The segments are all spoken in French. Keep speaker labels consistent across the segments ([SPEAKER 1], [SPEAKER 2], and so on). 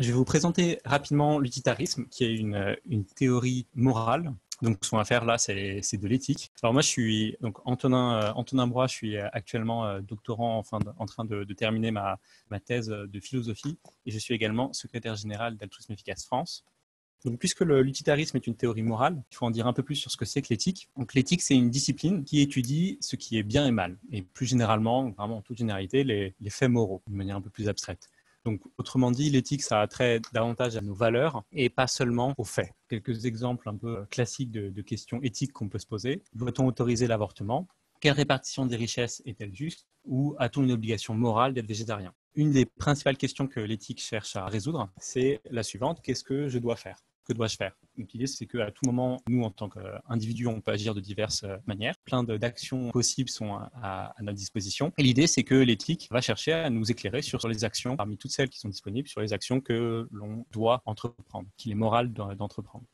[SPEAKER 1] Je vais vous présenter rapidement l'utilitarisme, qui est une théorie morale. Donc, ce qu'on va faire là, c'est de l'éthique. Alors moi, je suis donc Antonin Broye, je suis actuellement doctorant, en train de terminer ma thèse de philosophie, et je suis également secrétaire général d'Altruisme Efficace France. Donc, puisque l'utilitarisme est une théorie morale, il faut en dire un peu plus sur ce que c'est que l'éthique. Donc, l'éthique, c'est une discipline qui étudie ce qui est bien et mal, et plus généralement, vraiment en toute généralité, les faits moraux, de manière un peu plus abstraite. Donc, autrement dit, l'éthique, ça a trait davantage à nos valeurs et pas seulement aux faits. Quelques exemples un peu classiques de questions éthiques qu'on peut se poser. Doit-on autoriser l'avortement? Quelle répartition des richesses est-elle juste? Ou a-t-on une obligation morale d'être végétarien? Une des principales questions que l'éthique cherche à résoudre, c'est la suivante: qu'est-ce que je dois faire? Que dois-je faire? Donc l'idée, c'est qu'à tout moment, nous, en tant qu'individus, on peut agir de diverses manières. Plein d'actions possibles sont à notre disposition. Et l'idée, c'est que l'éthique va chercher à nous éclairer sur les actions, parmi toutes celles qui sont disponibles, sur les actions que l'on doit entreprendre, qu'il est moral d'entreprendre.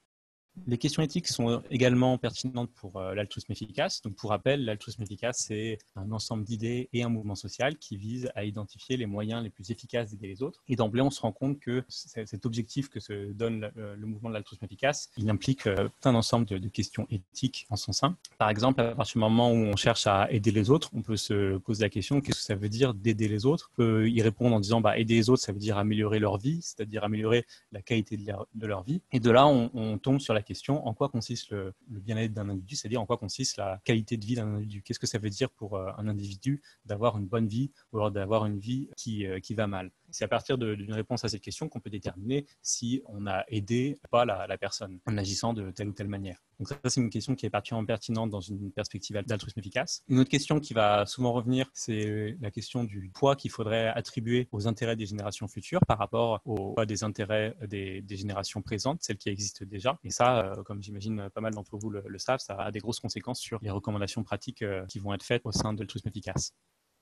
[SPEAKER 1] Les questions éthiques sont également pertinentes pour l'altruisme efficace. Donc, pour rappel, l'altruisme efficace, c'est un ensemble d'idées et un mouvement social qui vise à identifier les moyens les plus efficaces d'aider les autres. Et d'emblée, on se rend compte que cet objectif que se donne le mouvement de l'altruisme efficace, il implique un ensemble de questions éthiques en son sein. Par exemple, à partir du moment où on cherche à aider les autres, on peut se poser la question: qu'est-ce que ça veut dire d'aider les autres? On peut y répondre en disant aider les autres, ça veut dire améliorer leur vie, c'est-à-dire améliorer la qualité de leur vie. Et de là, on tombe sur la question: en quoi consiste le bien-être d'un individu, c'est-à-dire en quoi consiste la qualité de vie d'un individu. Qu'est-ce que ça veut dire pour un individu d'avoir une bonne vie ou alors d'avoir une vie qui va mal? C'est à partir d'une réponse à cette question qu'on peut déterminer si on a aidé ou pas la personne en agissant de telle ou telle manière. Donc ça, c'est une question qui est particulièrement pertinente dans une perspective d'altruisme efficace. Une autre question qui va souvent revenir, c'est la question du poids qu'il faudrait attribuer aux intérêts des générations futures par rapport aux poids des intérêts des générations présentes, celles qui existent déjà. Et ça, comme j'imagine pas mal d'entre vous le savent, ça a des grosses conséquences sur les recommandations pratiques qui vont être faites au sein de l'altruisme efficace.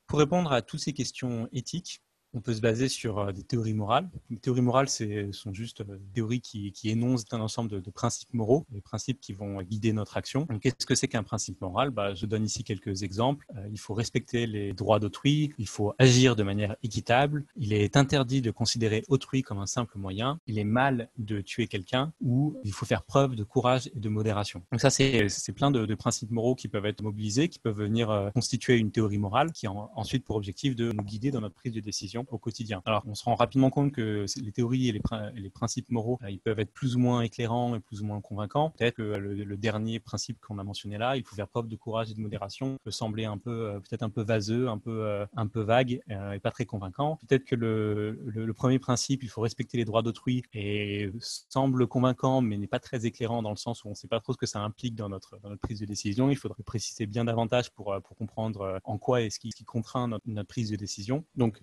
[SPEAKER 1] Pour répondre à toutes ces questions éthiques, on peut se baser sur des théories morales. Les théories morales, sont juste des théories qui énoncent un ensemble de principes moraux, des principes qui vont guider notre action. Donc, qu'est-ce que c'est qu'un principe moral? Je donne ici quelques exemples. Il faut respecter les droits d'autrui, il faut agir de manière équitable, il est interdit de considérer autrui comme un simple moyen, il est mal de tuer quelqu'un, ou il faut faire preuve de courage et de modération. Donc ça, c'est plein de principes moraux qui peuvent être mobilisés, qui peuvent venir constituer une théorie morale qui a ensuite pour objectif de nous guider dans notre prise de décision au quotidien. Alors, on se rend rapidement compte que les théories et les principes moraux, ils peuvent être plus ou moins éclairants et plus ou moins convaincants. Peut-être que le dernier principe qu'on a mentionné là, il faut faire preuve de courage et de modération, peut sembler peut-être un peu vaseux, un peu vague et pas très convaincant. Peut-être que le premier principe, il faut respecter les droits d'autrui, et semble convaincant, mais n'est pas très éclairant dans le sens où on ne sait pas trop ce que ça implique dans notre prise de décision. Il faudrait préciser bien davantage pour comprendre en quoi est-ce qui contraint notre prise de décision. Donc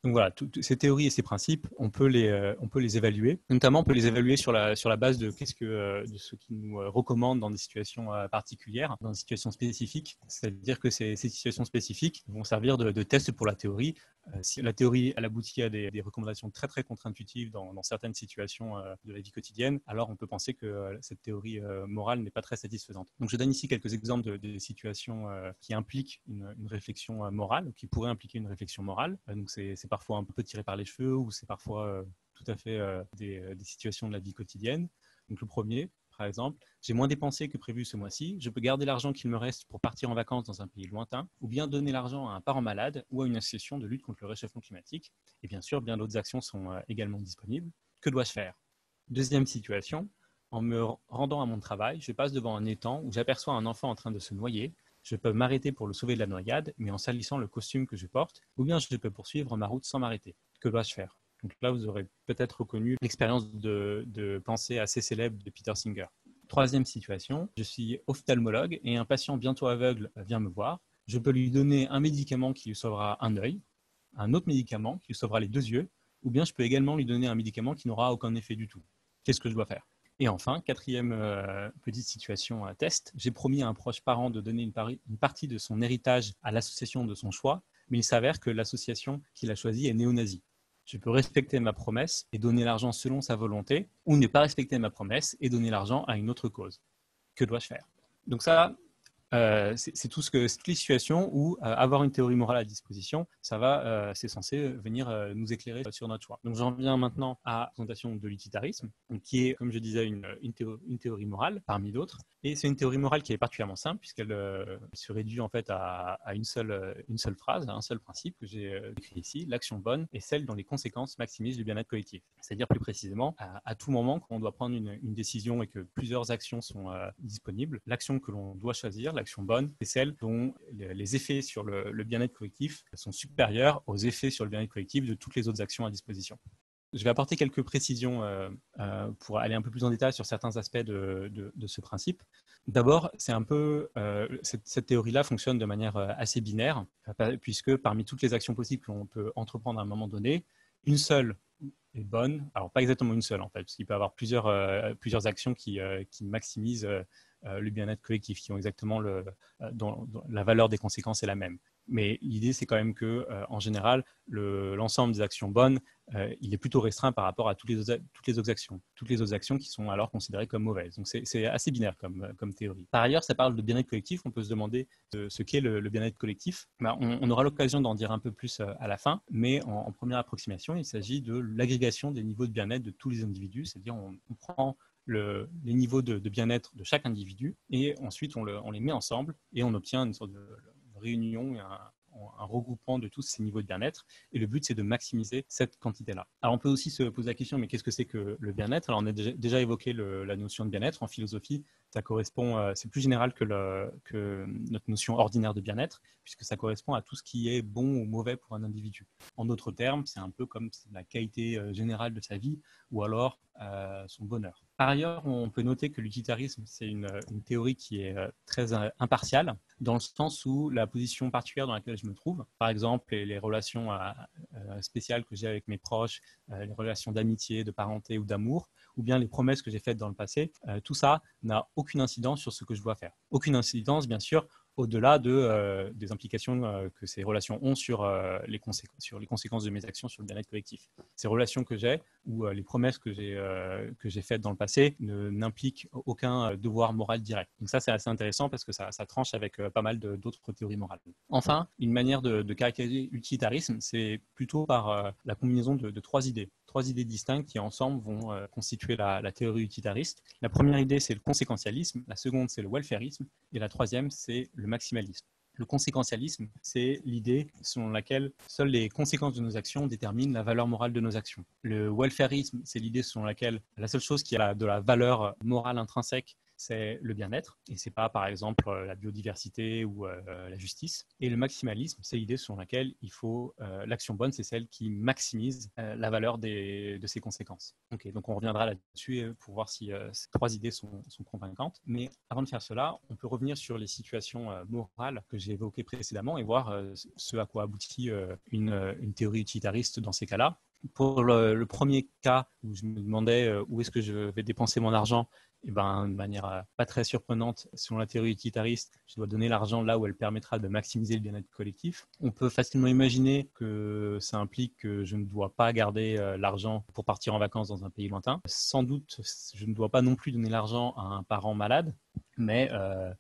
[SPEAKER 1] voilà, toutes ces théories et ces principes, on peut les évaluer. Notamment, on peut les évaluer sur la base de de ce qu'ils nous recommandent dans des situations particulières, dans des situations spécifiques. C'est-à-dire que ces situations spécifiques vont servir de test pour la théorie. Si la théorie elle aboutit à des recommandations très très contre-intuitives dans certaines situations de la vie quotidienne, alors on peut penser que cette théorie morale n'est pas très satisfaisante. Donc je donne ici quelques exemples de situations qui impliquent une réflexion morale, qui pourraient impliquer une réflexion morale. Donc c'est parfois un peu tiré par les cheveux, ou c'est parfois tout à fait des situations de la vie quotidienne. Donc le premier, par exemple: j'ai moins dépensé que prévu ce mois-ci, je peux garder l'argent qu'il me reste pour partir en vacances dans un pays lointain, ou bien donner l'argent à un parent malade ou à une association de lutte contre le réchauffement climatique. Et bien sûr, bien d'autres actions sont également disponibles. Que dois-je faire? Deuxième situation: en me rendant à mon travail, je passe devant un étang où j'aperçois un enfant en train de se noyer. Je peux m'arrêter pour le sauver de la noyade, mais en salissant le costume que je porte, ou bien je peux poursuivre ma route sans m'arrêter. Que dois-je faire? Donc là, vous aurez peut-être reconnu l'expérience de pensée assez célèbre de Peter Singer. Troisième situation: je suis ophtalmologue et un patient bientôt aveugle vient me voir. Je peux lui donner un médicament qui lui sauvera un œil, un autre médicament qui lui sauvera les deux yeux, ou bien je peux également lui donner un médicament qui n'aura aucun effet du tout. Qu'est-ce que je dois faire? Et enfin, quatrième petite situation à test: j'ai promis à un proche parent de donner une partie de son héritage à l'association de son choix, mais il s'avère que l'association qu'il a choisie est néo-nazie. Je peux respecter ma promesse et donner l'argent selon sa volonté, ou ne pas respecter ma promesse et donner l'argent à une autre cause. Que dois-je faire? Donc ça, C'est toutes les situations où avoir une théorie morale à disposition, c'est censé venir nous éclairer sur notre choix. Donc j'en viens maintenant à la présentation de l'utilitarisme, qui est, comme je disais, une théorie morale parmi d'autres. Et c'est une théorie morale qui est particulièrement simple puisqu'elle se réduit en fait à une seule phrase, à un seul principe que j'ai écrit ici: l'action bonne est celle dont les conséquences maximisent le bien-être collectif. C'est-à-dire plus précisément, à tout moment quand on doit prendre une décision et que plusieurs actions sont disponibles, l'action que l'on doit choisir, l'action bonne, c'est celle dont les effets sur le bien-être collectif sont supérieurs aux effets sur le bien-être collectif de toutes les autres actions à disposition. Je vais apporter quelques précisions pour aller un peu plus en détail sur certains aspects de ce principe. D'abord, c'est un peu cette théorie-là fonctionne de manière assez binaire, puisque parmi toutes les actions possibles que l'on peut entreprendre à un moment donné, une seule est bonne. Alors pas exactement une seule en fait, parce qu'il peut y avoir plusieurs actions qui maximisent le bien-être collectif, qui ont exactement dont la valeur des conséquences est la même. Mais l'idée, c'est quand même que, en général, l'ensemble des actions bonnes, il est plutôt restreint par rapport à toutes les autres actions. Toutes les autres actions qui sont alors considérées comme mauvaises. Donc, c'est assez binaire comme théorie. Par ailleurs, ça parle de bien-être collectif. On peut se demander ce qu'est le bien-être collectif. On aura l'occasion d'en dire un peu plus à la fin. Mais en première approximation, il s'agit de l'agrégation des niveaux de bien-être de tous les individus. C'est-à-dire, on prend les niveaux de bien-être de chaque individu et ensuite on les met ensemble et on obtient une sorte de réunion, un regroupement de tous ces niveaux de bien-être. Et le but, c'est de maximiser cette quantité-là. Alors, on peut aussi se poser la question, mais qu'est-ce que c'est que le bien-être? Alors, on a déjà évoqué la notion de bien-être. En philosophie, ça correspond, c'est plus général que notre notion ordinaire de bien-être, puisque ça correspond à tout ce qui est bon ou mauvais pour un individu. En d'autres termes, c'est un peu comme la qualité générale de sa vie ou alors son bonheur. Par ailleurs, on peut noter que l'utilitarisme, c'est une théorie qui est très impartiale, dans le sens où la position particulière dans laquelle je me trouve, par exemple les relations spéciales que j'ai avec mes proches, les relations d'amitié, de parenté ou d'amour, ou bien les promesses que j'ai faites dans le passé, tout ça n'a aucune incidence sur ce que je dois faire. Aucune incidence, bien sûr, au-delà des implications que ces relations ont sur les conséquences de mes actions sur le bien-être collectif. Ces relations que j'ai ou les promesses que j'ai faites dans le passé n'impliquent aucun devoir moral direct. Donc ça, c'est assez intéressant parce que ça tranche avec pas mal d'autres théories morales. Enfin, une manière de caractériser l'utilitarisme, c'est plutôt par la combinaison de trois idées distinctes qui ensemble vont constituer la théorie utilitariste. La première idée, c'est le conséquentialisme, la seconde, c'est le welfarisme, et la troisième, c'est le maximalisme. Le conséquentialisme, c'est l'idée selon laquelle seules les conséquences de nos actions déterminent la valeur morale de nos actions. Le welfarisme, c'est l'idée selon laquelle la seule chose qui a de la valeur morale intrinsèque, c'est le bien-être, et c'est pas par exemple la biodiversité ou la justice. Et le maximalisme, c'est l'idée selon laquelle l'action bonne, c'est celle qui maximise la valeur de ses conséquences. Okay, donc on reviendra là-dessus pour voir si ces trois idées sont convaincantes. Mais avant de faire cela, on peut revenir sur les situations morales que j'ai évoquées précédemment et voir ce à quoi aboutit une théorie utilitariste dans ces cas-là. Pour le premier cas où je me demandais où est-ce que je vais dépenser mon argent, et ben, de manière pas très surprenante, selon la théorie utilitariste, je dois donner l'argent là où elle permettra de maximiser le bien-être collectif. On peut facilement imaginer que ça implique que je ne dois pas garder l'argent pour partir en vacances dans un pays lointain. Sans doute, je ne dois pas non plus donner l'argent à un parent malade, mais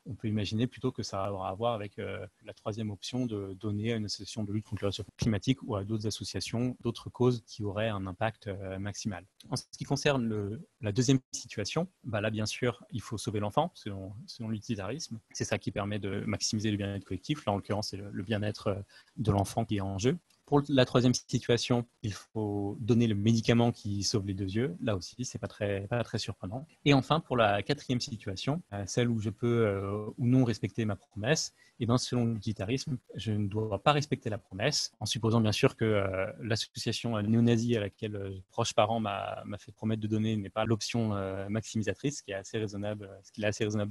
[SPEAKER 1] on peut imaginer plutôt que ça aura à voir avec la troisième option de donner à une association de lutte contre le réchauffement climatique ou à d'autres associations, d'autres causes qui auraient un impact maximal. En ce qui concerne la deuxième situation, là bien sûr, il faut sauver l'enfant selon l'utilitarisme. C'est ça qui permet de maximiser le bien-être collectif. Là, en l'occurrence, c'est le bien-être de l'enfant qui est en jeu. Pour la troisième situation, il faut donner le médicament qui sauve les deux yeux. Là aussi, c'est pas très surprenant. Et enfin, pour la quatrième situation, celle où je peux ou non respecter ma promesse, et bien selon l'utilitarisme, je ne dois pas respecter la promesse, en supposant bien sûr que l'association néo-nazie à laquelle le proche parent m'a fait promettre de donner n'est pas l'option maximisatrice, ce qui est assez raisonnable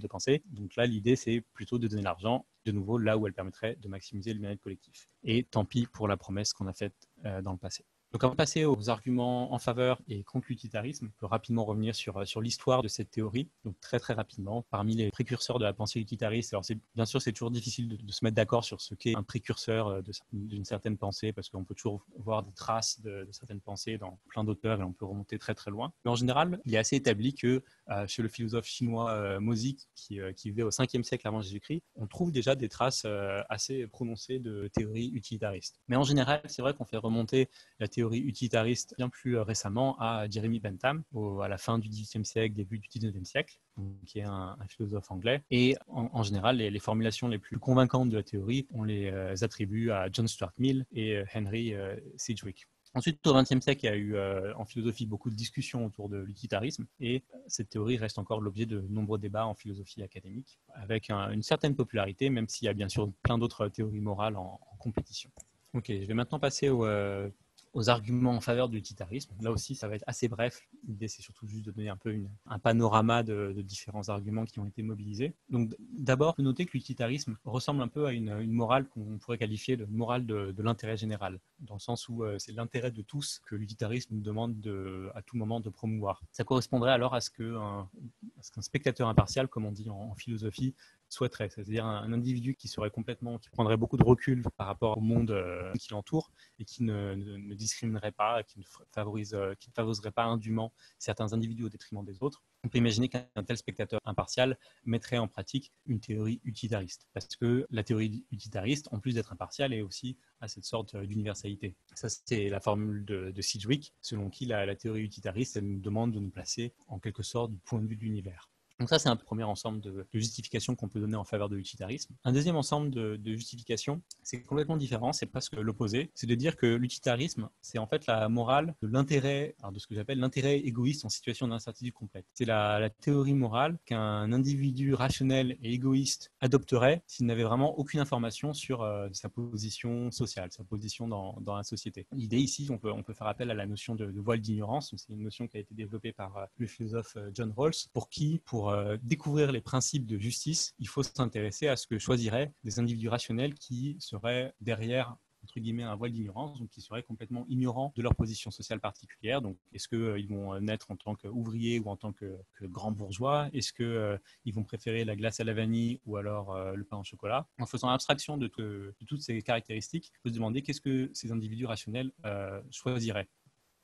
[SPEAKER 1] de penser. Donc là, l'idée, c'est plutôt de donner l'argent de nouveau là où elle permettrait de maximiser le bien-être collectif. Et tant pis pour la promesse qu'on a faite dans le passé. Donc, avant de passer aux arguments en faveur et contre l'utilitarisme, on peut rapidement revenir sur l'histoire de cette théorie. Donc, très très rapidement, parmi les précurseurs de la pensée utilitariste, alors bien sûr, c'est toujours difficile de se mettre d'accord sur ce qu'est un précurseur d'une certaine pensée, parce qu'on peut toujours voir des traces de certaines pensées dans plein d'auteurs et on peut remonter très très loin. Mais en général, il est assez établi que chez le philosophe chinois Mozi, qui vivait au 5e siècle avant Jésus-Christ, on trouve déjà des traces assez prononcées de théorie utilitariste. Mais en général, c'est vrai qu'on fait remonter la théorie utilitariste bien plus récemment à Jeremy Bentham, à la fin du XVIIIe siècle, début du XIXe siècle, qui est un philosophe anglais. Et en général, les formulations les plus convaincantes de la théorie, on les attribue à John Stuart Mill et Henry Sidgwick. Ensuite, au XXe siècle, il y a eu en philosophie beaucoup de discussions autour de l'utilitarisme et cette théorie reste encore l'objet de nombreux débats en philosophie académique avec une certaine popularité, même s'il y a bien sûr plein d'autres théories morales en compétition. Ok, je vais maintenant passer aux arguments en faveur de l'utilitarisme. Là aussi, ça va être assez bref. L'idée, c'est surtout juste de donner un peu un panorama de différents arguments qui ont été mobilisés. Donc, d'abord, il faut noter que l'utilitarisme ressemble un peu à une morale qu'on pourrait qualifier de morale de l'intérêt général, dans le sens où c'est l'intérêt de tous que l'utilitarisme nous demande à tout moment de promouvoir. Ça correspondrait alors à ce qu'un spectateur impartial, comme on dit en philosophie, souhaiterait, c'est-à-dire un individu qui prendrait beaucoup de recul par rapport au monde qui l'entoure et qui ne discriminerait pas, qui ne favoriserait pas indûment certains individus au détriment des autres. On peut imaginer qu'un tel spectateur impartial mettrait en pratique une théorie utilitariste, parce que la théorie utilitariste, en plus d'être impartiale, est aussi à cette sorte d'universalité. Ça, c'est la formule de Sidgwick, selon qui la théorie utilitariste, elle nous demande de nous placer en quelque sorte du point de vue de l'univers. Donc ça, c'est un premier ensemble de justifications qu'on peut donner en faveur de l'utilitarisme. Un deuxième ensemble de justifications, c'est complètement différent, c'est presque l'opposé. C'est de dire que l'utilitarisme, c'est en fait la morale de l'intérêt, de ce que j'appelle l'intérêt égoïste en situation d'incertitude complète. C'est la théorie morale qu'un individu rationnel et égoïste adopterait s'il n'avait vraiment aucune information sur sa position sociale, sa position dans la société. L'idée ici, on peut faire appel à la notion de voile d'ignorance. C'est une notion qui a été développée par le philosophe John Rawls, pour découvrir les principes de justice, il faut s'intéresser à ce que choisiraient des individus rationnels qui seraient derrière entre guillemets un voile d'ignorance, donc qui seraient complètement ignorants de leur position sociale particulière. Donc, est-ce qu'ils vont naître en tant qu'ouvriers ou en tant que grands bourgeois? Est-ce qu'ils vont préférer la glace à la vanille ou alors le pain au chocolat? En faisant abstraction de toutes ces caractéristiques, il faut se demander qu'est-ce que ces individus rationnels choisiraient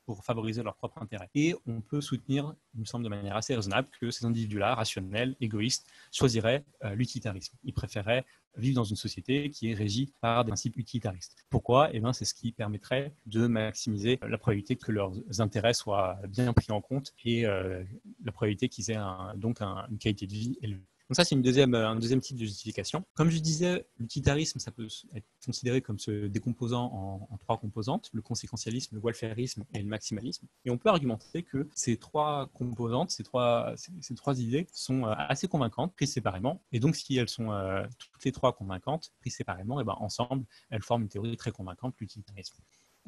[SPEAKER 1] pour favoriser leur propre intérêt. Et on peut soutenir, il me semble de manière assez raisonnable, que ces individus-là, rationnels, égoïstes, choisiraient l'utilitarisme. Ils préféreraient vivre dans une société qui est régie par des principes utilitaristes. Pourquoi? Eh bien, c'est ce qui permettrait de maximiser la probabilité que leurs intérêts soient bien pris en compte et la probabilité qu'ils aient donc une qualité de vie élevée. Donc ça, c'est un deuxième type de justification. Comme je disais, l'utilitarisme, ça peut être considéré comme se décomposant en trois composantes, le conséquentialisme, le welfarisme et le maximalisme. Et on peut argumenter que ces trois composantes, ces trois idées sont assez convaincantes, prises séparément. Et donc, si elles sont toutes les trois convaincantes, prises séparément, et ben, ensemble, elles forment une théorie très convaincante, l'utilitarisme.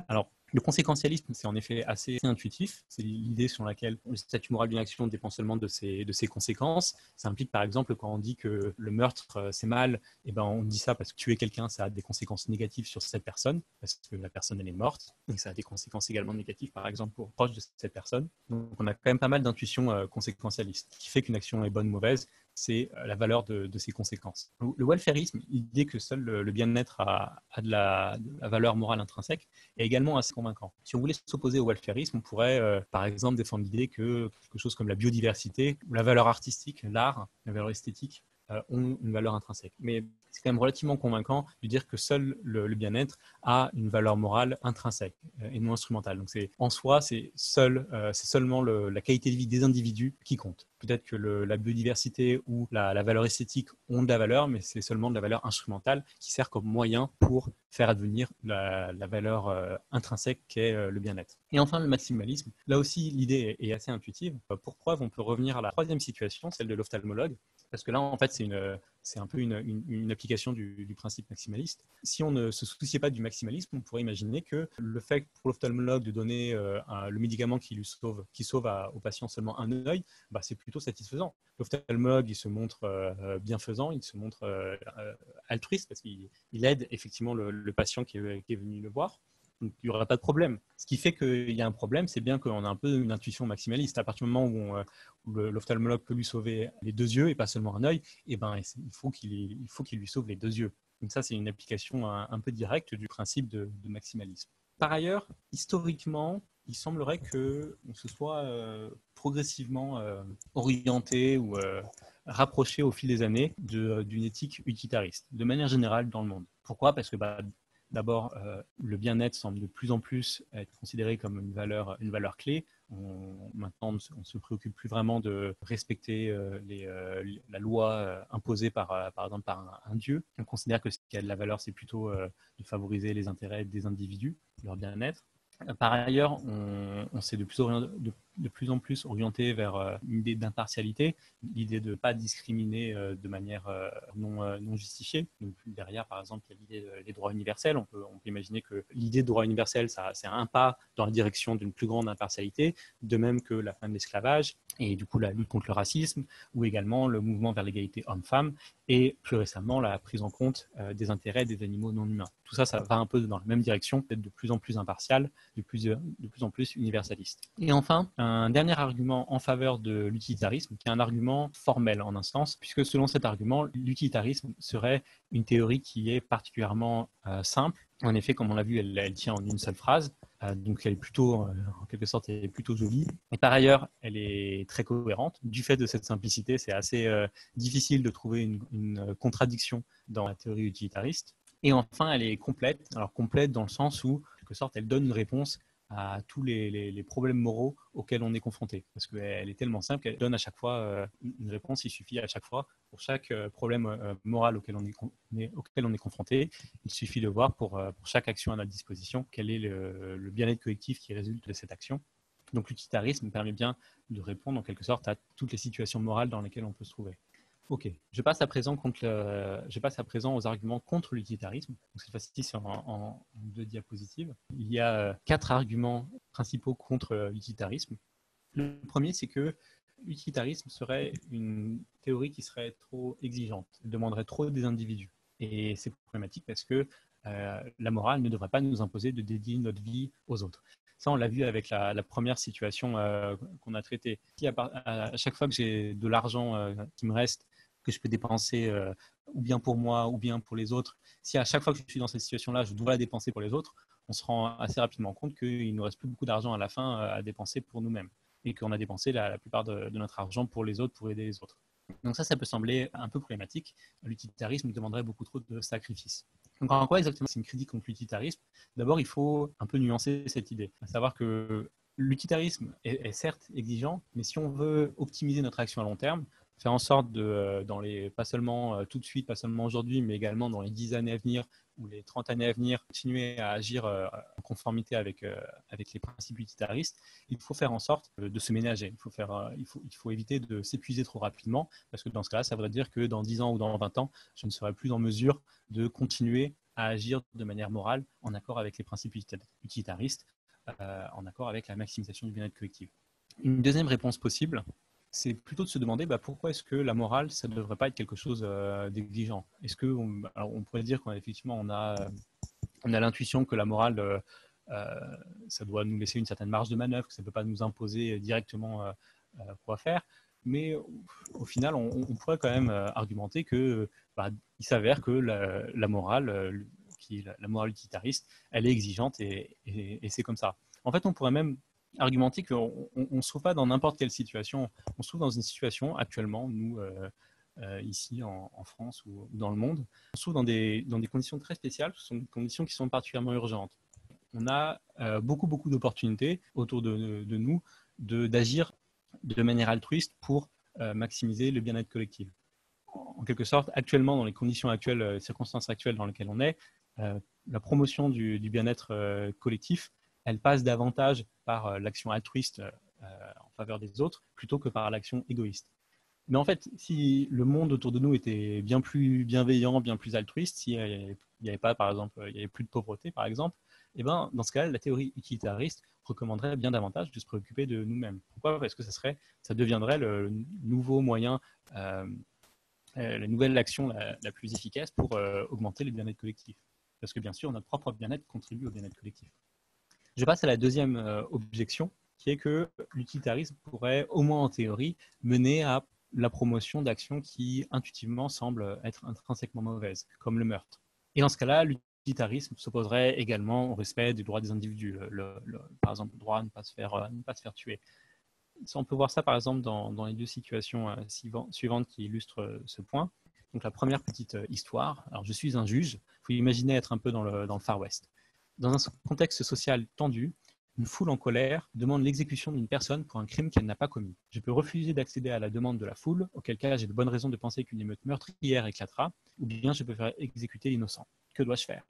[SPEAKER 1] Alors, le conséquentialisme, c'est en effet assez intuitif. C'est l'idée selon laquelle le statut moral d'une action dépend seulement de ses conséquences. Ça implique par exemple quand on dit que le meurtre c'est mal, et ben on dit ça parce que tuer quelqu'un ça a des conséquences négatives sur cette personne, parce que la personne elle est morte, et ça a des conséquences également négatives par exemple pour proche de cette personne. Donc on a quand même pas mal d'intuitions conséquentialistes. Ce qui fait qu'une action est bonne ou mauvaise, c'est la valeur de ses conséquences. Le welfarisme, l'idée que seul le bien-être a de la valeur morale intrinsèque, est également assez convaincant. Si on voulait s'opposer au welfarisme, on pourrait par exemple défendre l'idée que quelque chose comme la biodiversité, ou la valeur artistique, l'art, la valeur esthétique, ont une valeur intrinsèque. Mais c'est quand même relativement convaincant de dire que seul le bien-être a une valeur morale intrinsèque et non instrumentale. Donc en soi, c'est seulement la qualité de vie des individus qui compte. Peut-être que la biodiversité ou la valeur esthétique ont de la valeur, mais c'est seulement de la valeur instrumentale qui sert comme moyen pour faire advenir la valeur intrinsèque qu'est le bien-être. Et enfin, le maximalisme. Là aussi, l'idée est assez intuitive. Pour preuve, on peut revenir à la troisième situation, celle de l'ophtalmologue, parce que là, en fait, c'est un peu une application du principe maximaliste. Si on ne se souciait pas du maximalisme, on pourrait imaginer que le fait pour l'ophtalmologue de donner le médicament qui sauve au patient seulement un œil, bah, c'est plutôt satisfaisant. L'ophtalmologue, il se montre bienfaisant, il se montre altruiste parce qu'il aide effectivement le patient qui est venu le voir. Donc, il n'y aura pas de problème. Ce qui fait qu'il y a un problème, c'est bien qu'on a un peu une intuition maximaliste. À partir du moment où l'ophtalmologue peut lui sauver les deux yeux et pas seulement un œil, eh ben, il faut qu'il lui sauve les deux yeux. Donc ça, c'est une application un peu directe du principe de maximalisme. Par ailleurs, historiquement, il semblerait qu'on se soit progressivement orienté ou rapproché au fil des années d'une éthique utilitariste, de manière générale dans le monde. Pourquoi ? Parce que d'abord, le bien-être semble de plus en plus être considéré comme une valeur clé. Maintenant, on ne se préoccupe plus vraiment de respecter la loi imposée par exemple par un dieu. On considère que ce qui a de la valeur, c'est plutôt de favoriser les intérêts des individus, leur bien-être. Par ailleurs, on s'est de plus en plus orienté vers une idée d'impartialité, l'idée de ne pas discriminer de manière non justifiée. Donc, derrière, par exemple, il y a l'idée des droits universels. On peut imaginer que l'idée de droit universel, c'est un pas dans la direction d'une plus grande impartialité, de même que la fin de l'esclavage et du coup la lutte contre le racisme, ou également le mouvement vers l'égalité homme-femme, et plus récemment la prise en compte des intérêts des animaux non humains. Tout ça, ça va un peu dans la même direction, d'être de plus en plus impartial, de plus en plus universaliste. Et enfin, un dernier argument en faveur de l'utilitarisme, qui est un argument formel en un sens, puisque selon cet argument, l'utilitarisme serait une théorie qui est particulièrement simple. En effet, comme on l'a vu, elle tient en une seule phrase, donc elle est plutôt, en quelque sorte, elle est plutôt jolie. Et par ailleurs, elle est très cohérente. Du fait de cette simplicité, c'est assez difficile de trouver une contradiction dans la théorie utilitariste. Et enfin, elle est complète. Alors complète dans le sens où, en quelque sorte, elle donne une réponse à tous les problèmes moraux auxquels on est confronté. Parce qu'elle est tellement simple qu'elle donne à chaque fois une réponse. Il suffit à chaque fois, pour chaque problème moral auquel on est confronté, il suffit de voir pour chaque action à notre disposition quel est le bien-être collectif qui résulte de cette action. Donc l'utilitarisme permet bien de répondre en quelque sorte à toutes les situations morales dans lesquelles on peut se trouver. Ok, je passe à présent aux arguments contre l'utilitarisme. Donc cette fois-ci, c'est en 2 diapositives. Il y a 4 arguments principaux contre l'utilitarisme. Le premier, c'est que l'utilitarisme serait une théorie qui serait trop exigeante, elle demanderait trop des individus. Et c'est problématique parce que la morale ne devrait pas nous imposer de dédier notre vie aux autres. Ça, on l'a vu avec la première situation qu'on a traitée. Si à chaque fois que j'ai de l'argent qui me reste, que je peux dépenser ou bien pour moi ou bien pour les autres, si à chaque fois que je suis dans cette situation-là, je dois la dépenser pour les autres, on se rend assez rapidement compte qu'il ne reste plus beaucoup d'argent à la fin à dépenser pour nous-mêmes et qu'on a dépensé la plupart de notre argent pour les autres, pour aider les autres. Donc ça peut sembler un peu problématique. L'utilitarisme demanderait beaucoup trop de sacrifices. Donc en quoi exactement c'est une critique contre l'utilitarisme ? D'abord, il faut un peu nuancer cette idée, à savoir que l'utilitarisme est certes exigeant, mais si on veut optimiser notre action à long terme, faire en sorte pas seulement tout de suite, pas seulement aujourd'hui, mais également dans les 10 années à venir ou les 30 années à venir, continuer à agir en conformité avec les principes utilitaristes, il faut faire en sorte de se ménager. Il faut éviter de s'épuiser trop rapidement, parce que dans ce cas-là, ça voudrait dire que dans 10 ans ou dans 20 ans, je ne serai plus en mesure de continuer à agir de manière morale en accord avec les principes utilitaristes, en accord avec la maximisation du bien-être collectif. Une deuxième réponse possible, c'est plutôt de se demander pourquoi est-ce que la morale, ça ne devrait pas être quelque chose d'exigeant. Est-ce on pourrait dire qu'effectivement, on a l'intuition que la morale, ça doit nous laisser une certaine marge de manœuvre, que ça ne peut pas nous imposer directement quoi faire. Mais au final, on pourrait quand même argumenter que il s'avère que la morale, qui est la morale utilitariste, elle est exigeante et c'est comme ça. En fait, on pourrait même argumenter qu'on ne se trouve pas dans n'importe quelle situation. On se trouve dans une situation actuellement, nous, ici en France ou dans le monde, on se trouve dans des conditions très spéciales, ce sont des conditions qui sont particulièrement urgentes. On a beaucoup d'opportunités autour de nous d'agir de manière altruiste pour maximiser le bien-être collectif. En quelque sorte, actuellement, dans les conditions actuelles, les circonstances actuelles dans lesquelles on est, la promotion du bien-être collectif, elle passe davantage par l'action altruiste en faveur des autres plutôt que par l'action égoïste. Mais en fait, si le monde autour de nous était bien plus bienveillant, bien plus altruiste, s'il n'y avait pas, par exemple, il n'y avait plus de pauvreté, par exemple, eh ben, dans ce cas-là, la théorie utilitariste recommanderait bien davantage de se préoccuper de nous-mêmes. Pourquoi ? Parce que ça deviendrait le nouveau moyen, la nouvelle action la plus efficace pour augmenter le bien-être collectif. Parce que bien sûr, notre propre bien-être contribue au bien-être collectif. Je passe à la deuxième objection, qui est que l'utilitarisme pourrait, au moins en théorie, mener à la promotion d'actions qui intuitivement semblent être intrinsèquement mauvaises, comme le meurtre. Et dans ce cas-là, l'utilitarisme s'opposerait également au respect des droits des individus, par exemple le droit à ne pas se faire tuer. On peut voir ça par exemple dans les deux situations suivantes qui illustrent ce point. Donc la première petite histoire, alors je suis un juge, il faut imaginer être un peu dans le Far West. Dans un contexte social tendu, une foule en colère demande l'exécution d'une personne pour un crime qu'elle n'a pas commis. Je peux refuser d'accéder à la demande de la foule, auquel cas j'ai de bonnes raisons de penser qu'une émeute meurtrière éclatera, ou bien je peux faire exécuter l'innocent. Que dois-je faire?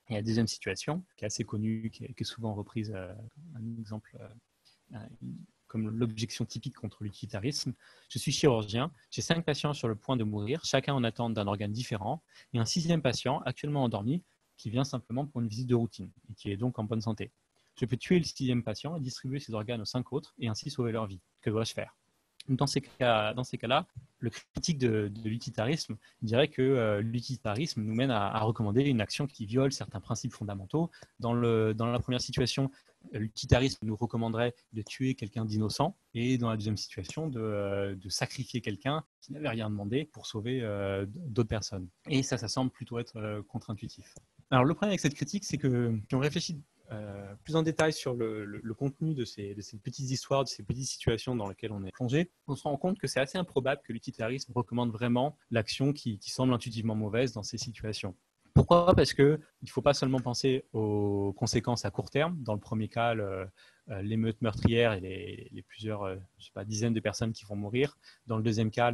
[SPEAKER 1] Et la deuxième situation, qui est assez connue, qui est souvent reprise, un exemple comme l'objection typique contre l'utilitarisme. Je suis chirurgien, j'ai 5 patients sur le point de mourir, chacun en attente d'un organe différent, et un 6e patient actuellement endormi qui vient simplement pour une visite de routine et qui est donc en bonne santé. Je peux tuer le 6e patient et distribuer ses organes aux 5 autres et ainsi sauver leur vie. Que dois-je faire? Dans ces cas-là, le critique de l'utilitarisme dirait que l'utilitarisme nous mène à recommander une action qui viole certains principes fondamentaux. Dans la première situation, l'utilitarisme nous recommanderait de tuer quelqu'un d'innocent, et dans la deuxième situation, de sacrifier quelqu'un qui n'avait rien demandé pour sauver d'autres personnes. Et ça semble plutôt être contre-intuitif. Alors le problème avec cette critique, c'est que si on réfléchit plus en détail sur le contenu de ces petites histoires, de ces petites situations dans lesquelles on est plongé, on se rend compte que c'est assez improbable que l'utilitarisme recommande vraiment l'action qui semble intuitivement mauvaise dans ces situations. Pourquoi? Parce qu'il ne faut pas seulement penser aux conséquences à court terme. Dans le premier cas, l'émeute meurtrière et les plusieurs dizaines de personnes qui vont mourir. Dans le deuxième cas,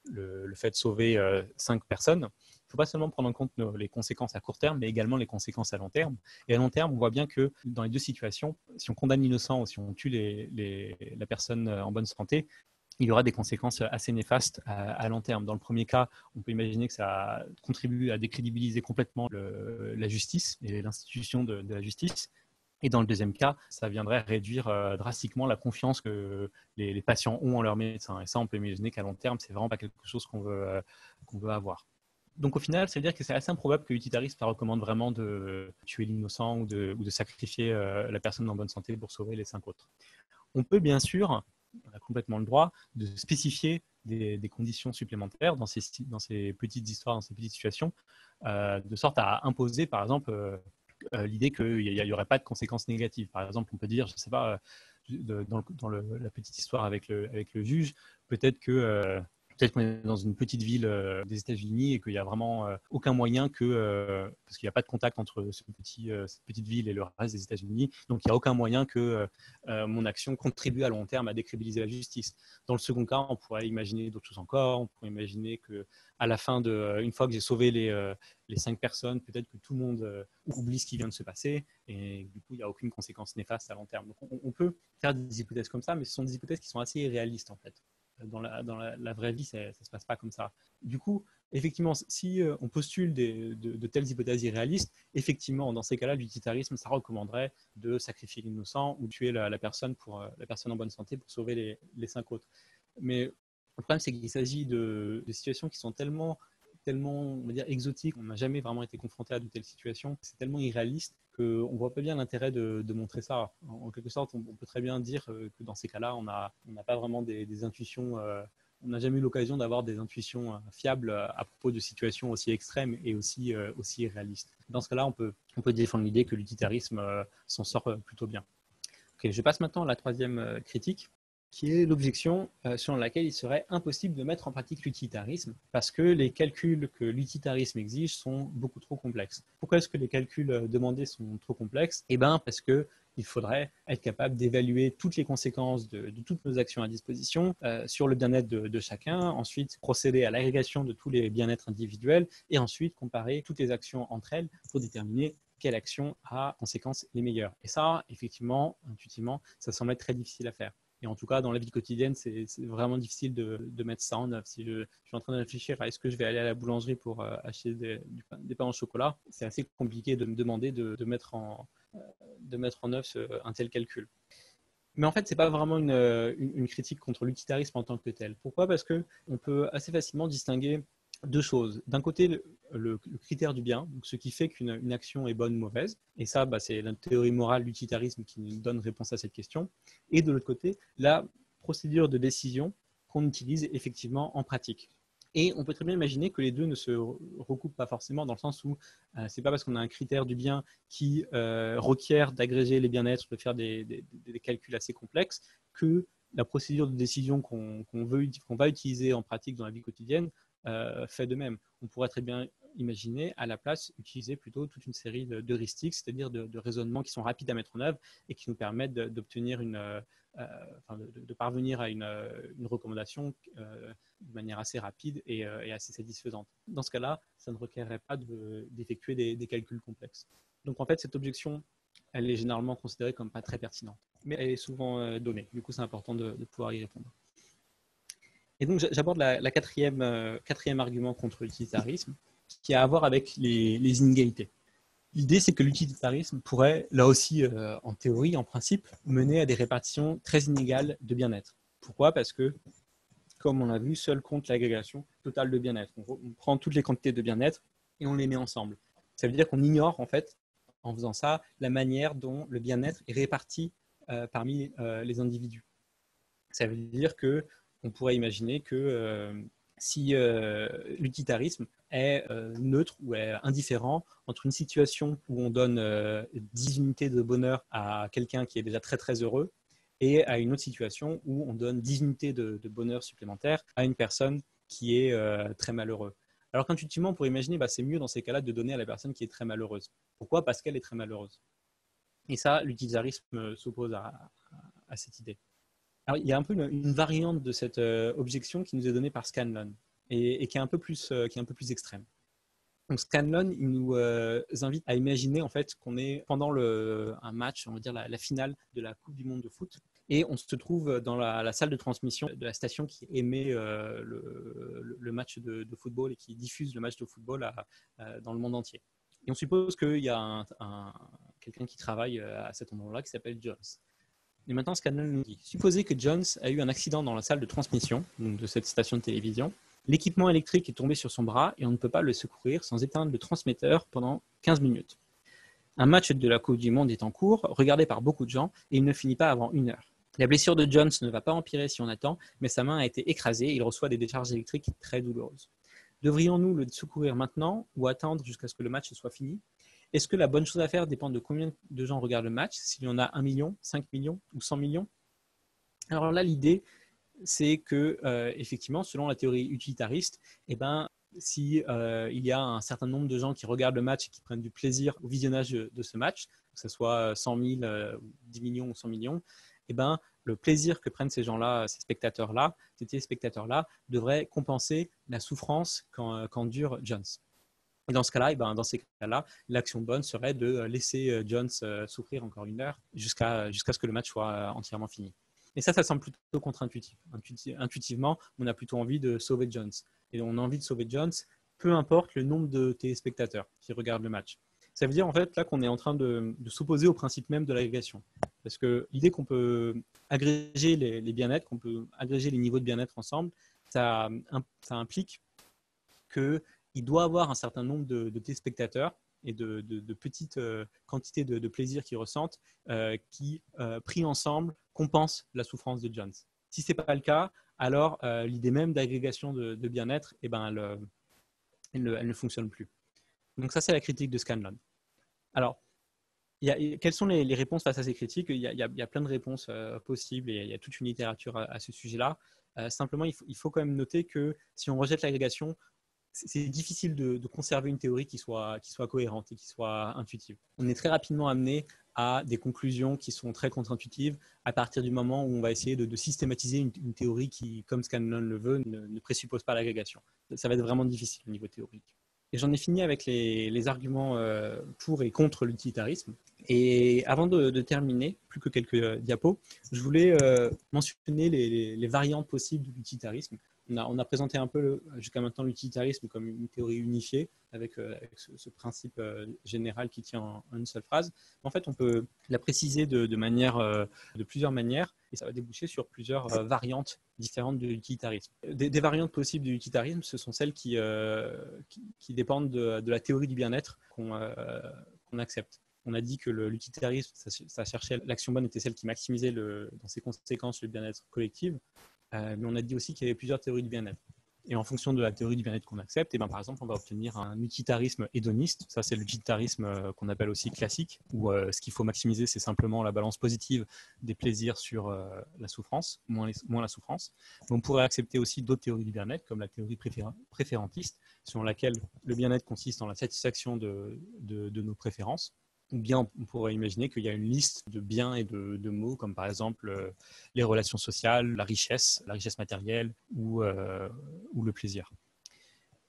[SPEAKER 1] le fait de sauver 5 personnes. Il ne faut pas seulement prendre en compte les conséquences à court terme, mais également les conséquences à long terme. Et à long terme, on voit bien que dans les deux situations, si on condamne l'innocent ou si on tue la personne en bonne santé, il y aura des conséquences assez néfastes à long terme. Dans le premier cas, on peut imaginer que ça contribue à décrédibiliser complètement la justice et l'institution de la justice. Et dans le deuxième cas, ça viendrait réduire drastiquement la confiance que les patients ont en leur médecin. Et ça, on peut imaginer qu'à long terme, c'est vraiment pas quelque chose qu'on veut avoir. Donc au final, ça veut dire que c'est assez improbable que l'utilitarisme ça recommande vraiment de tuer l'innocent ou de sacrifier la personne en bonne santé pour sauver les 5 autres. On peut bien sûr, on a complètement le droit de spécifier des conditions supplémentaires dans ces petites histoires, dans ces petites situations, de sorte à imposer par exemple l'idée qu'il n'y aurait pas de conséquences négatives. Par exemple, on peut dire, je ne sais pas, dans la petite histoire avec le juge, peut-être qu'on est dans une petite ville des États-Unis et qu'il n'y a vraiment aucun moyen parce qu'il n'y a pas de contact entre cette petite ville et le reste des États-Unis, donc il n'y a aucun moyen que mon action contribue à long terme à décrédibiliser la justice. Dans le second cas, on pourrait imaginer d'autres choses encore. On pourrait imaginer qu'à la fin, une fois que j'ai sauvé les 5 personnes, peut-être que tout le monde oublie ce qui vient de se passer et du coup, il n'y a aucune conséquence néfaste à long terme. Donc, on peut faire des hypothèses comme ça, mais ce sont des hypothèses qui sont assez irréalistes en fait. Dans la vraie vie, ça ne se passe pas comme ça. Du coup, effectivement, si on postule de telles hypothèses irréalistes, effectivement, dans ces cas-là, l'utilitarisme, ça recommanderait de sacrifier l'innocent ou tuer la personne en bonne santé pour sauver les 5 autres. Mais le problème, c'est qu'il s'agit de situations qui sont tellement on va dire, exotiques, on n'a jamais vraiment été confronté à de telles situations, c'est tellement irréaliste qu'on ne voit pas bien l'intérêt de montrer ça. En quelque sorte, on peut très bien dire que dans ces cas-là, on n'a pas vraiment des intuitions, on n'a jamais eu l'occasion d'avoir des intuitions fiables à propos de situations aussi extrêmes et aussi irréalistes. Dans ce cas-là, on peut défendre l'idée que l'utilitarisme s'en sort plutôt bien. Okay, je passe maintenant à la troisième critique, qui est l'objection selon laquelle il serait impossible de mettre en pratique l'utilitarisme parce que les calculs que l'utilitarisme exige sont beaucoup trop complexes. Pourquoi est-ce que les calculs demandés sont trop complexes? Eh bien, parce qu'il faudrait être capable d'évaluer toutes les conséquences de toutes nos actions à disposition sur le bien-être de chacun, ensuite procéder à l'agrégation de tous les bien-être individuels et ensuite comparer toutes les actions entre elles pour déterminer quelle action a conséquences les meilleures. Et ça, effectivement, intuitivement, ça semble être très difficile à faire. Et en tout cas, dans la vie quotidienne, c'est vraiment difficile de mettre ça en œuvre. Si je suis en train de réfléchir à est-ce que je vais aller à la boulangerie pour acheter des pains au chocolat, c'est assez compliqué de me demander de mettre en œuvre un tel calcul. Mais en fait, ce n'est pas vraiment une critique contre l'utilitarisme en tant que tel. Pourquoi? Parce qu'on peut assez facilement distinguer deux choses. D'un côté, le critère du bien, donc ce qui fait qu'une action est bonne ou mauvaise. Et ça, c'est la théorie morale, l'utilitarisme qui nous donne réponse à cette question. Et de l'autre côté, la procédure de décision qu'on utilise effectivement en pratique. Et on peut très bien imaginer que les deux ne se recoupent pas forcément dans le sens où c'est pas parce qu'on a un critère du bien qui requiert d'agréger les bien-être, de faire des calculs assez complexes, que la procédure de décision qu'on va utiliser en pratique dans la vie quotidienne fait de même. On pourrait très bien imaginer à la place utiliser plutôt toute une série d'heuristiques, c'est-à-dire de raisonnements qui sont rapides à mettre en œuvre et qui nous permettent d'obtenir de parvenir à une recommandation de manière assez rapide et assez satisfaisante. Dans ce cas-là, ça ne requerrait pas d'effectuer des calculs complexes. Donc en fait, cette objection, elle est généralement considérée comme pas très pertinente, mais elle est souvent donnée. Du coup, c'est important de pouvoir y répondre. Et donc, j'aborde la quatrième argument contre l'utilitarisme, qui a à voir avec les inégalités. L'idée, c'est que l'utilitarisme pourrait, là aussi, en théorie, en principe, mener à des répartitions très inégales de bien-être. Pourquoi ? Parce que, comme on l'a vu, seul compte l'agrégation totale de bien-être. On prend toutes les quantités de bien-être et on les met ensemble. Ça veut dire qu'on ignore, en fait, en faisant ça, la manière dont le bien-être est réparti parmi les individus. Ça veut dire qu'on pourrait imaginer que si l'utilitarisme est neutre ou est indifférent entre une situation où on donne 10 unités de bonheur à quelqu'un qui est déjà très très heureux et à une autre situation où on donne 10 unités de bonheur supplémentaires à une personne qui est très malheureuse. Alors qu'intuitivement, on pourrait imaginer c'est mieux dans ces cas-là de donner à la personne qui est très malheureuse. Pourquoi ? Parce qu'elle est très malheureuse. Et ça, l'utilitarisme s'oppose à cette idée. Alors, il y a un peu une variante de cette objection qui nous est donnée par Scanlon et qui est un peu plus extrême. Donc Scanlon, il nous invite à imaginer en fait qu'on est pendant un match, on va dire la finale de la Coupe du Monde de foot, et on se trouve dans la salle de transmission de la station qui émet le match de football et qui diffuse le match de football dans le monde entier. Et on suppose qu'il y a quelqu'un qui travaille à cet endroit-là qui s'appelle Jones. Et maintenant, Scanlon nous dit, supposez que Jones a eu un accident dans la salle de transmission donc de cette station de télévision. L'équipement électrique est tombé sur son bras et on ne peut pas le secourir sans éteindre le transmetteur pendant 15 minutes. Un match de la Coupe du Monde est en cours, regardé par beaucoup de gens, et il ne finit pas avant 1 heure. La blessure de Jones ne va pas empirer si on attend, mais sa main a été écrasée et il reçoit des décharges électriques très douloureuses. Devrions-nous le secourir maintenant ou attendre jusqu'à ce que le match soit fini ? Est-ce que la bonne chose à faire dépend de combien de gens regardent le match, s'il y en a 1 million, 5 millions ou 100 millions ? Alors là, l'idée, c'est que, effectivement, selon la théorie utilitariste, si il y a un certain nombre de gens qui regardent le match et qui prennent du plaisir au visionnage de ce match, que ce soit 100 000, 10 millions ou 100 millions, le plaisir que prennent ces gens-là, ces téléspectateurs-là, devrait compenser la souffrance qu'endure Jones. Et dans ce cas-là, dans ces cas-là, l'action bonne serait de laisser Jones souffrir encore 1 heure jusqu'à ce que le match soit entièrement fini. Et ça semble plutôt contre-intuitif. Intuitivement, on a plutôt envie de sauver Jones. Et on a envie de sauver Jones, peu importe le nombre de téléspectateurs qui regardent le match. Ça veut dire en fait là qu'on est en train de s'opposer au principe même de l'agrégation. Parce que l'idée qu'on peut agréger les bien-être, qu'on peut agréger les niveaux de bien-être ensemble, ça implique qu'il doit avoir un certain nombre de téléspectateurs et de petites quantités de plaisir qu'ils ressentent qui, pris ensemble, compensent la souffrance de Jones. Si ce n'est pas le cas, alors l'idée même d'agrégation de bien-être, elle ne fonctionne plus. Donc ça, c'est la critique de Scanlon. Alors, quelles sont les réponses face à ces critiques ? Il y a plein de réponses possibles et il y a toute une littérature à ce sujet-là. Simplement, il faut quand même noter que si on rejette l'agrégation, c'est difficile de conserver une théorie qui soit cohérente et qui soit intuitive. On est très rapidement amené à des conclusions qui sont très contre-intuitives à partir du moment où on va essayer de systématiser une théorie qui, comme Scanlon le veut, ne présuppose pas l'agrégation. Ça va être vraiment difficile au niveau théorique. Et j'en ai fini avec les arguments pour et contre l'utilitarisme. Et avant de terminer, plus que quelques diapos, je voulais mentionner les variantes possibles de l'utilitarisme. On a présenté un peu jusqu'à maintenant l'utilitarisme comme une théorie unifiée avec ce principe général qui tient en une seule phrase. En fait, on peut la préciser de plusieurs manières et ça va déboucher sur plusieurs variantes différentes de l'utilitarisme. Des variantes possibles de l'utilitarisme, ce sont celles qui dépendent de la théorie du bien-être qu'on accepte. On a dit que l'utilitarisme, ça cherchait l'action bonne était celle qui maximisait dans ses conséquences le bien-être collectif, mais on a dit aussi qu'il y avait plusieurs théories du bien-être. Et en fonction de la théorie du bien-être qu'on accepte, et ben, par exemple, on va obtenir un utilitarisme hédoniste. Ça, c'est l'utilitarisme qu'on appelle aussi classique, où ce qu'il faut maximiser, c'est simplement la balance positive des plaisirs sur la souffrance, moins la souffrance. Mais on pourrait accepter aussi d'autres théories du bien-être, comme la théorie préférentiste, selon laquelle le bien-être consiste dans la satisfaction de nos préférences. Ou bien on pourrait imaginer qu'il y a une liste de biens et de maux, comme par exemple les relations sociales, la richesse matérielle ou le plaisir.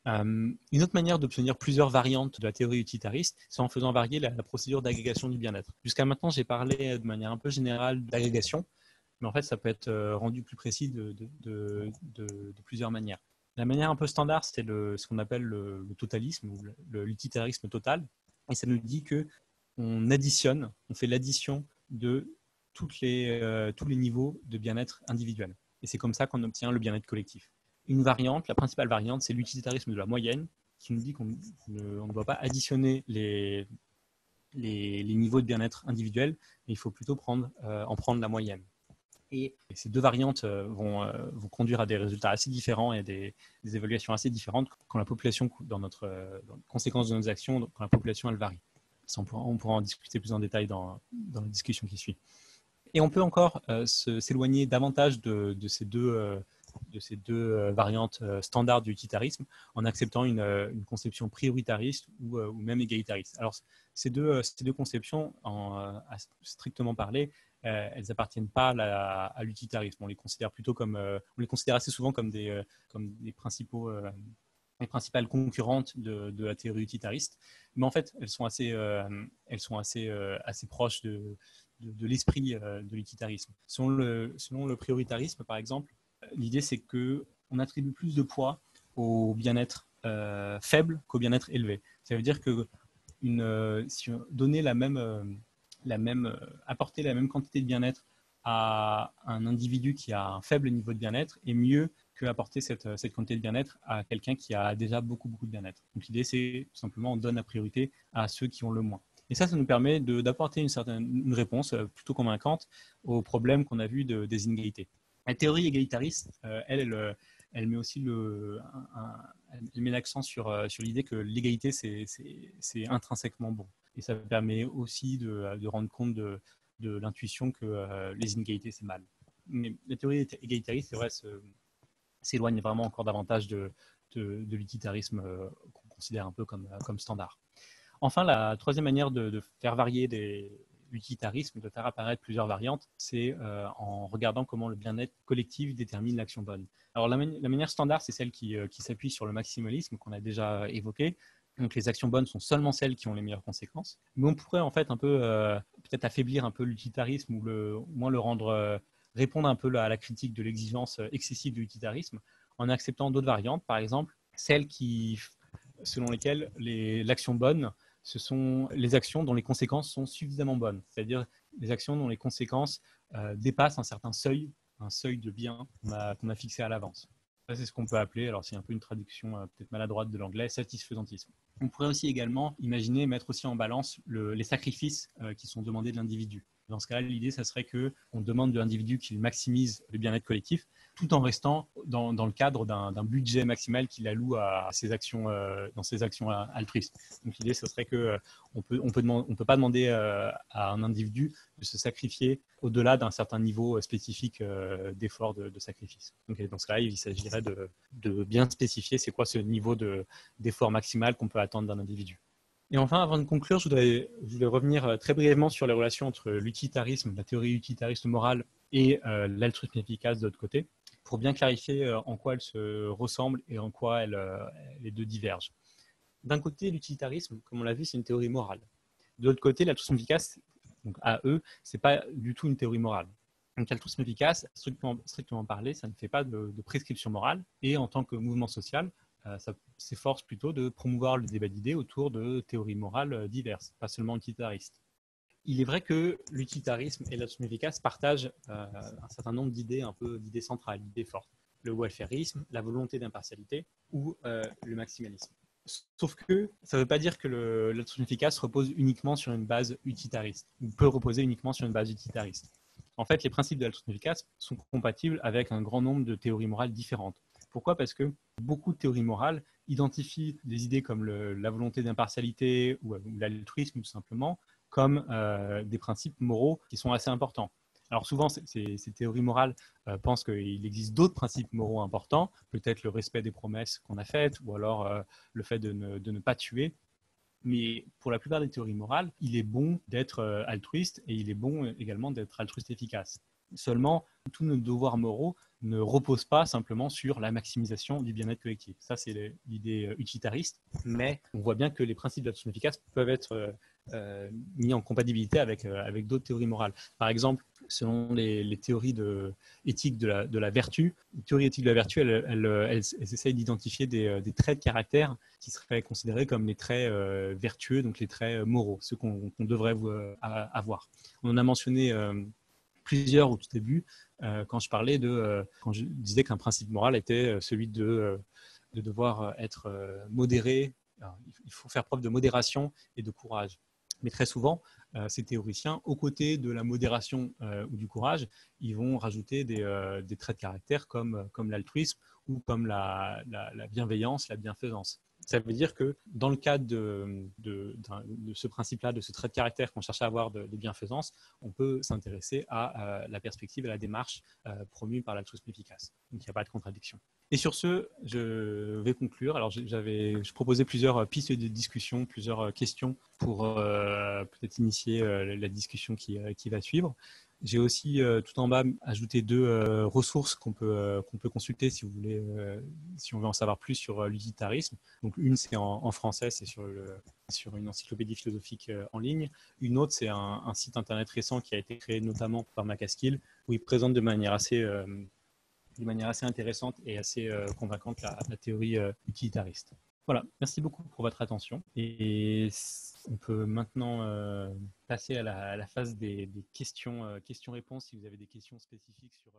[SPEAKER 1] Une autre manière d'obtenir plusieurs variantes de la théorie utilitariste, c'est en faisant varier la procédure d'agrégation du bien-être. Jusqu'à maintenant, j'ai parlé de manière un peu générale d'agrégation, mais en fait, ça peut être rendu plus précis de plusieurs manières. La manière un peu standard, c'est ce qu'on appelle le totalisme ou l'utilitarisme total, et ça nous dit que on fait l'addition de tous les niveaux de bien-être individuel. Et c'est comme ça qu'on obtient le bien-être collectif. Une variante, la principale variante, c'est l'utilitarisme de la moyenne, qui nous dit qu'on ne doit pas additionner les niveaux de bien-être individuels, mais il faut plutôt en prendre la moyenne. Et ces deux variantes vont conduire à des résultats assez différents et à des évaluations assez différentes quand la population, dans les conséquences de nos actions, quand la population elle varie. Ça, on pourra en discuter plus en détail dans la discussion qui suit. Et on peut encore s'éloigner davantage de ces deux variantes standards du utilitarisme en acceptant une conception prioritariste ou même égalitariste. Alors, ces deux conceptions, strictement parlé, elles n'appartiennent pas à l'utilitarisme. On les considère plutôt on les considère assez souvent comme des principales concurrentes de la théorie utilitariste, mais en fait, elles sont assez proches de l'esprit de l'utilitarisme. Selon le prioritarisme, par exemple, l'idée c'est qu'on attribue plus de poids au bien-être faible qu'au bien-être élevé. Ça veut dire que si on donnait apporter la même quantité de bien-être à un individu qui a un faible niveau de bien-être est mieux que apporter cette quantité de bien-être à quelqu'un qui a déjà beaucoup de bien-être. Donc l'idée, c'est tout simplement on donne la priorité à ceux qui ont le moins. Et ça nous permet d'apporter une réponse plutôt convaincante aux problèmes qu'on a vus des inégalités. La théorie égalitariste, elle met aussi elle met l'accent sur l'idée que l'égalité, c'est intrinsèquement bon. Et ça permet aussi de rendre compte de l'intuition que les inégalités, c'est mal. Mais la théorie égalitariste, c'est vrai, s'éloigne vraiment encore davantage de l'utilitarisme qu'on considère un peu comme standard. Enfin, la troisième manière de faire varier l'utilitarisme, de faire apparaître plusieurs variantes, c'est en regardant comment le bien-être collectif détermine l'action bonne. Alors la manière standard, c'est celle qui s'appuie sur le maximalisme qu'on a déjà évoqué. Donc les actions bonnes sont seulement celles qui ont les meilleures conséquences. Mais on pourrait en fait un peu peut-être affaiblir un peu l'utilitarisme ou au moins le rendre répondre un peu à la critique de l'exigence excessive de l'utilitarisme en acceptant d'autres variantes, par exemple celles selon lesquelles l'action bonne, ce sont les actions dont les conséquences sont suffisamment bonnes, c'est-à-dire les actions dont les conséquences dépassent un certain seuil, un seuil de bien qu'on a fixé à l'avance. Ça, c'est ce qu'on peut appeler, alors c'est un peu une traduction peut-être maladroite de l'anglais, satisfaisantisme. On pourrait aussi également imaginer mettre aussi en balance les sacrifices qui sont demandés de l'individu. Dans ce cas-là, l'idée, ça serait qu'on demande de l'individu qu'il maximise le bien-être collectif, tout en restant dans le cadre d'un budget maximal qu'il alloue à dans ses actions altruistes. Donc l'idée, ce serait qu'on peut pas demander à un individu de se sacrifier au-delà d'un certain niveau spécifique d'effort de sacrifice. Donc dans ce cas-là, il s'agirait de bien spécifier c'est quoi ce niveau d'effort maximal qu'on peut attendre d'un individu. Et enfin, avant de conclure, je voudrais revenir très brièvement sur les relations entre l'utilitarisme, la théorie utilitariste morale et l'altruisme efficace de l'autre côté, pour bien clarifier en quoi elles se ressemblent et en quoi les deux divergent. D'un côté, l'utilitarisme, comme on l'a vu, c'est une théorie morale. De l'autre côté, l'altruisme efficace, donc AE, c'est pas du tout une théorie morale. Donc l'altruisme efficace, strictement parlé, ça ne fait pas de prescription morale, et en tant que mouvement social, ça s'efforce plutôt de promouvoir le débat d'idées autour de théories morales diverses, pas seulement utilitaristes. Il est vrai que l'utilitarisme et l'attention efficace partagent un certain nombre d'idées, un peu d'idées centrales, d'idées fortes. Le welfarisme, la volonté d'impartialité ou le maximalisme. Sauf que ça ne veut pas dire que l'attention efficace repose uniquement sur une base utilitariste, ou peut reposer uniquement sur une base utilitariste. En fait, les principes de l'attention efficace sont compatibles avec un grand nombre de théories morales différentes. Pourquoi? Parce que beaucoup de théories morales identifient des idées comme la volonté d'impartialité ou l'altruisme tout simplement comme des principes moraux qui sont assez importants. Alors souvent, ces théories morales pensent qu'il existe d'autres principes moraux importants, peut-être le respect des promesses qu'on a faites, ou alors le fait de ne pas tuer. Mais pour la plupart des théories morales, il est bon d'être altruiste et il est bon également d'être altruiste efficace. Seulement, tous nos devoirs moraux ne reposent pas simplement sur la maximisation du bien-être collectif. Ça, c'est l'idée utilitariste, mais on voit bien que les principes d'action efficace peuvent être mis en compatibilité avec d'autres théories morales. Par exemple, selon les théories éthiques de la vertu, les théories éthiques de la vertu, elles essayent d'identifier des traits de caractère qui seraient considérés comme les traits vertueux, donc les traits moraux, ceux qu'on devrait avoir. On en a mentionné plusieurs au tout début, quand je disais qu'un principe moral était celui de devoir être modéré. Alors, il faut faire preuve de modération et de courage. Mais très souvent, ces théoriciens, aux côtés de la modération ou du courage, ils vont rajouter des traits de caractère comme l'altruisme ou comme la bienveillance, la bienfaisance. Ça veut dire que dans le cadre de ce principe-là, de ce trait de caractère qu'on cherche à avoir de bienfaisance, on peut s'intéresser à la perspective, à la démarche promue par l'altruisme efficace. Donc il n'y a pas de contradiction. Et sur ce, je vais conclure. Alors je proposais plusieurs pistes de discussion, plusieurs questions pour peut-être initier la discussion qui va suivre. J'ai aussi tout en bas ajouté deux ressources qu'on peut consulter si vous voulez, si on veut en savoir plus sur l'utilitarisme. Donc une c'est en français, c'est sur une encyclopédie philosophique en ligne. Une autre c'est un site internet récent qui a été créé notamment par Macaskill, où il présente de manière assez intéressante et assez convaincante la théorie utilitariste. Voilà, merci beaucoup pour votre attention. Et on peut maintenant passer à la phase des questions-réponses si vous avez des questions spécifiques sur...